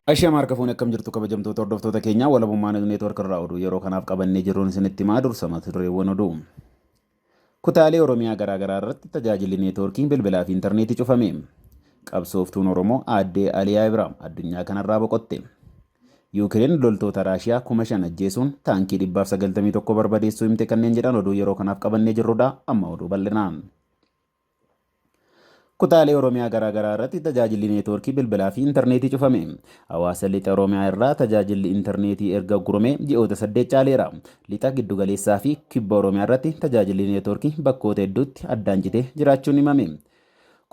Ashii markafuun akkam jirtu kabajamtoota hordoftoota keenyaa walabummaan neetwoork irraa oduu yeroo kanaaf qabannee jirruun isinitti himaa dursama turreewwan oduu. Kutaalee Oromiyaa garaagaraa irratti tajaajilli neetwoorkii bilbilaa fi intarneetii cufame. Qabsooftuun Oromoo aaddee Aliyaa Ibraam addunyaa kanarraa boqotte. Yuukireen loltoota Raashiyaa 5,000 ajjeesuun taankii 191 barbadeessuu himte kanneen jedhan oduu yeroo kanaaf qabannee jirrudha amma oduu bal'inaan. Kutaalee Oromiyaa garaagaraa irratti tajaajilli neetwoorkii bilbilaa fi intarneetii cufame. Hawaasa lixa Oromiyaa irraa tajaajilli intarneetii erga gurame ji'oota 8 caaleera. Lixa giddugaleessaa fi kibba Oromiyaa irratti tajaajilli neetwoorkii bakkoota hedduutti addaan citee jiraachuun himame.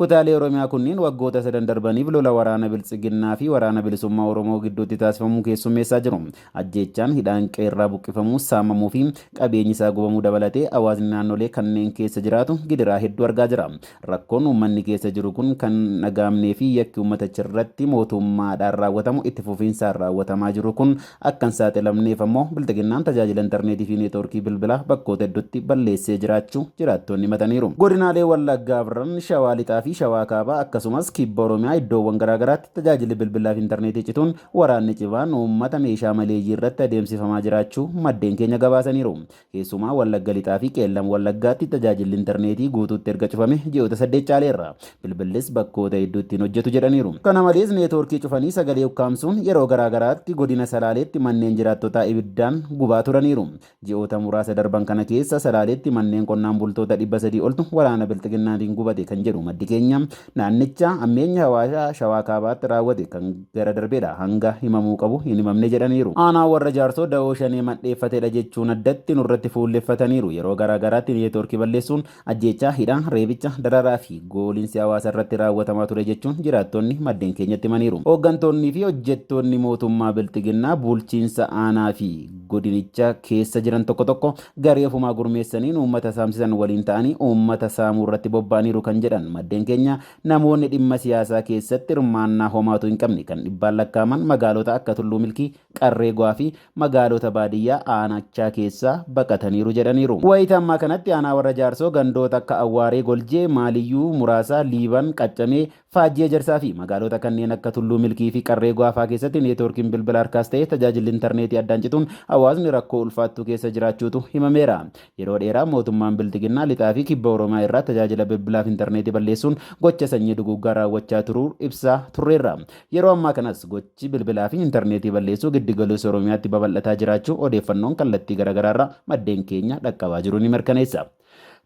Kutaalee Oromiyaa kunniin waggoota 7 darbaniif lola waraana Biltsiginnaa fi waraana bilisummaa Oromoo gidduutti taasifamuu keessummeessaa jiru. Ajjeechaan hidhaan qeerraa buqqifamuu, saamamuu fi qabeenyi isaa gubamuu dabalatee hawaasni naannolee kanneen keessa jiraatu gidiraa hedduu argaa jira. Rakkoon uummanni keessa jiru kun kan dhagaamnee fi yakki uummaticha irratti mootummaadhaan raawwatamu itti fufiinsaan raawwatamaa jiru kun akka hin saaxilamneef ammoo Biltsiginnaan tajaajila intarneetii fi neetwoorkii bilbilaa bakkoota hedduutti balleessee jiraachuu jiraattonni himataniiru. Godinaalee Wallaggaa Afran, Shawaa Lixaa fi Shawaa Kaabaa akkasumas kibba Oromiyaa iddoowwan garaagaraatti tajaajilli bilbilaa fi intarneetii cituun waraanni cibaan uummata meeshaa maleeyyii irratti adeemsifamaa jiraachuu maddeen keenya gabaasaniiru. Keessumaa Wallagga Lixaa fi Qeellam Wallaggaatti tajaajilli intarneetii guutuutti erga cufame ji'oota 8 caaleerra. Bilbillis bakkoota hedduutti hin hojjetu jedhaniiru. Kana malees neetwoorkii cufanii sagalee ukkaamsuun yeroo garaagaraatti godina Salaaleetti manneen jiraattotaa ibiddaan gubaa turaniiru. Ji'oota muraasa darban kana keessa Salaaleetti manneen qonnaan bultoota 300 oltu waraana Biltsiginnaatiin gubate kan jedhu maddi keenya naannicha ammeenya hawaasa Shawaa Kaabaatti raawwate kan gara darbeedha hanga himamuu qabu hin himamne jedhaniiru. Aanaa warra jaarsoo da'oo shanee madheeffatedha jechuun addatti nurratti fuulleffataniiru. Yeroo garaagaraatti neetwoorkii balleessuun ajjeechaa, hidhaa, reebicha, dararaa fi gooliinsi hawaasa irratti raawwatamaa ture jechuun jiraattonni maddeen keenyatti himaniiru. Hooggantoonni fi hojjettoonni mootummaa Biltsiginnaa bulchiinsa aanaa fi godinicha keessa jiran tokko tokko garee ofumaa gurmeessaniin uummata saamsisan waliin ta'anii uummata saamuu irratti bobba'aniiru kan jedhan maddeen keenya namoonni dhimma siyaasaa keessatti hirmaannaa homaatu hin qabne kan dhibbaan lakkaaman magaalota akka Tulluu Milkii, Qarree Gwaa fi magaalota baadiyyaa aanachaa keessaa baqataniiru jedhaniiru. Wayita ammaa kanatti aanaa warra jaarsoo gandoota akka Awwaaree, Goljee, Maaliyyuu, Muraasaa, Liiban, Qaccamee, Faajjii Ejersaa fi magaalota kanneen akka Tulluu Milkii fi Qarree Gwaa fa'aa keessatti neetwoorkiin bilbila harkaas ta'ee tajaajilli intarneetii addaan cituun hawaasni rakkoo ulfaattuu keessa jiraachuutu himameera. Yeroo dheeraa mootummaan Biltsiginnaa lixaa fi kibba Oromiyaa irraa tajaajila bilbilaa fi intarneetii balleessuun gocha sanyii duguggaa raawwachaa turuu ibsaa turreerra. Yeroo ammaa kanas gochi bilbilaa fi intarneetii balleessuu giddugaleessa Oromiyaatti babal'ataa jiraachuu odeeffannoon kallattii garaagaraarraa maddeen keenya dhaqqabaa jiru ni mirkaneessa.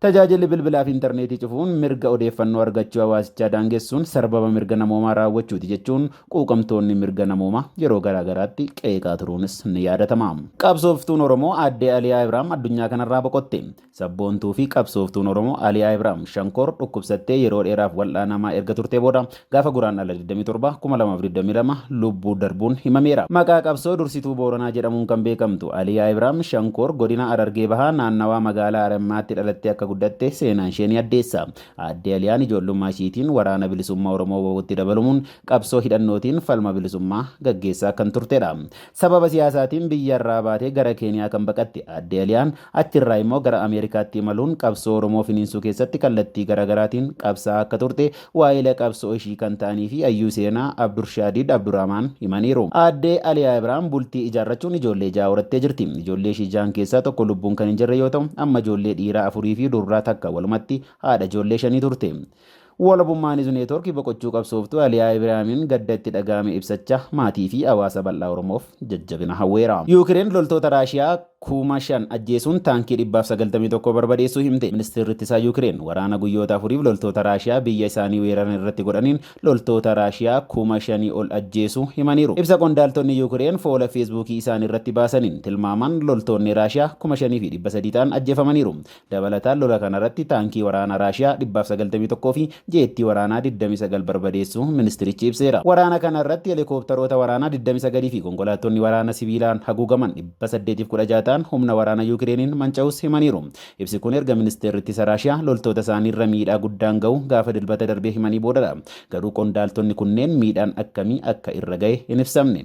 Tajaajilli bilbilaa fi intarneetii cufuun mirga odeeffannoo argachuu hawaasichaa daangessuun sarbama mirga namoomaa raawwachuuti jechuun quuqamtoonni mirga namoomaa yeroo garaagaraatti qeeqaa turuunis ni yaadatama. Qabsooftuun Oromoo aaddee Aliyaa Ibraam addunyaa kanarraa boqotte. Sabboontuu fi qabsooftuun Oromoo Aliyaa Ibraam Shankoor dhukkubsattee yeroo dheeraaf wal'aanamaa erga turtee booda gaafa guraandhala 27 2022 lubbuu darbuun himameera. Maqaa qabsoo dursituu Booranaa jedhamuun kan beekamtu Aliyaa Ibraam Shankoor godina Harargee Bahaa naannawaa magaalaa Haramaatti dhalattee akka guddatte seenaan ishee ni addeessa. Aaddee Aliyaan ijoollummaa ishiitiin waraana bilisummaa Oromoo walitti dabaluun qabsoo hidhannootiin falma bilisummaa gaggeessaa kan turtedha. Sababa siyaasaatiin biyyarraa baatee gara Keeniyaa kan baqatte Aaddee Aliyaan achirraa immoo gara Ameerikaatti imaluun qabsoo Oromoo finiinsuu keessatti kallattii garaagaraatiin qabsaa akka turte waa'ee qabsoo ishii kan ta'anii fi hayyuu seenaa Abdurshaadid Abdurrahmaan himaniiru. Aaddee Aliyaa Ibraam bultii ijaarrachuun ijoollee 6 horattee jirti. Ijoollee ishii 6 keessaa tokko lubbuun kan hin jirre yoo ta'u amma ijoollee dhiiraa 4 fi durraa takka walumatti haadha ijoollee 5 turte. Walabummaan neetwoorkii boqochuu qabsooftuu Aliyaa Ibraamiin gadda itti dhagahame ibsachaa maatii fi hawaasa bal'aa Oromoof jajjabina hawweera. Yuukireen loltoota Raashiyaa 5,000 ajjeesuun taankii 191 barbadeessuu himte. Ministeerri ittisaa Yuukireen waraana guyyoota 4f loltoota Raashiyaa biyya isaanii weeraran irratti godhaniin loltoota Raashiyaa 5,000 ol ajjeesuu himaniiru. Ibsa qondaaltonni Yuukireen fuula feesbuukii isaanii irratti baasaniin tilmaaman loltoonni Raashiyaa 5,300 ta'an ajjeefamaniiru. Dabalataan lola kanarratti taankii waraana Raashiyaa 191 fi jeettii waraanaa 29 barbadeessuu ministirichi ibseera. Waraana kanarratti helikoophtaroota waraanaa 29 fi konkolaattonni waraana sibiilaan haguugaman 816 humna waraana Yuukireeniin manca'us himaniiru. Ibsi kun erga ministeerri ittisa Raashiyaa loltoota isaanii irra miidhaa guddaan ga'u gaafa dilbata darbee himanii boodadha. Garuu qondaaltonni kunneen miidhaan akkamii akka irra ga'e hin ibsamne.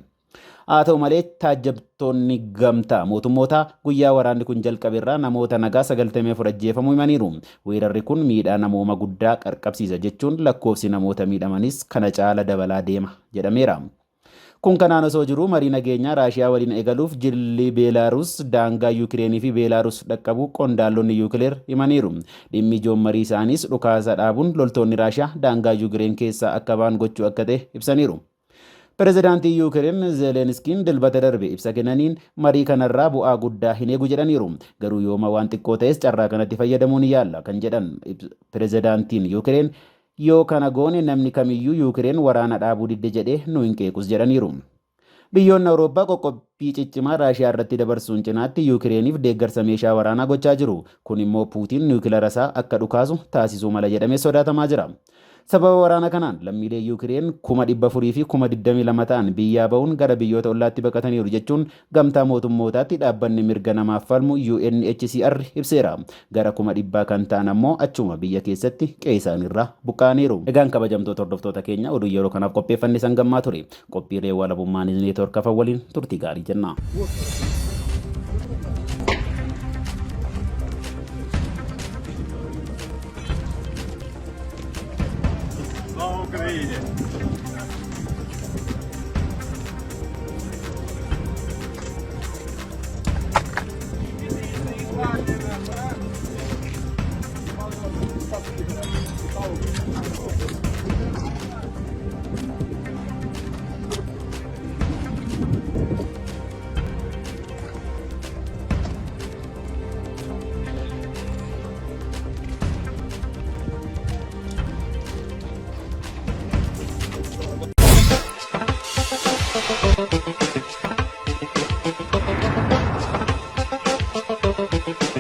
haa ta'u malee taajjabtoonni gamtaa mootummoota guyyaa waraanni kun jalqabeerraa namoota nagaa 94 ajjeefamuu himaniiru. Weerarri kun miidhaa namooma guddaa qaqqabsiisa jechuun lakkoofsi namoota miidhamanis kana caala dabalaa deema jedhameera. Kun kanaan osoo jiruu marii nageenyaa Raashiyaa waliin eegaluuf jilli Beelaaruus daangaa Yuukireenii fi Beelaaruus dhaqqabu qondaaltonni Yuukileer himaniiru. Dhimmi ijoon marii isaaniis dhukaasa dhaabuun loltoonni Raashiyaa daangaa Yuukireen keessaa akka ba'an gochuu akka ta'e ibsaniiru. Pireezidaantii Yuukireen Zeelenskiin dilbata darbe ibsa kennaniin marii kanarraa bu'aa guddaa hin eegu jedhaniiru. Garuu yooma waan xiqqoo ta'es carraa kanatti fayyadamuu ni yaalla kan jedhan pireezidaantiin Yuukireen yoo kana goone namni kamiyyuu Yuukireen waraana dhaabuu didde jedhee nu hin qeequs jedhaniiru. Biyyoonni Awurooppaa qoqqobbii ciccimaa Raashiyaa irratti dabarsuun cinaatti Yuukireeniif deeggarsa meeshaa waraanaa gochaa jiru. Kun immoo Puutiin niwukileera isaa akka dhukaasu taasisuu mala jedhamee sodaatamaa jira. Sababa waraana kanaan lammiilee Yuukireen 400,000 fi 22,000 ta'an biyyaa ba'uun gara biyyoota ollaatti baqataniiru jechuun gamtaa mootummootaatti dhaabbanni mirga namaaf falmu UNHCR ibseera. Gara 100,000 kan ta'an ammoo achuma biyya keessatti qe'ee isaaniirraa buqqa'aniiru. Egaan kabajamtoota hordoftoota keenya oduu yeroo kanaaf qopheeffanne sangammaa ture. Qophii reewwaa lammummaan neetwoork afaan waliin turtii gaarii jenna. Thank you.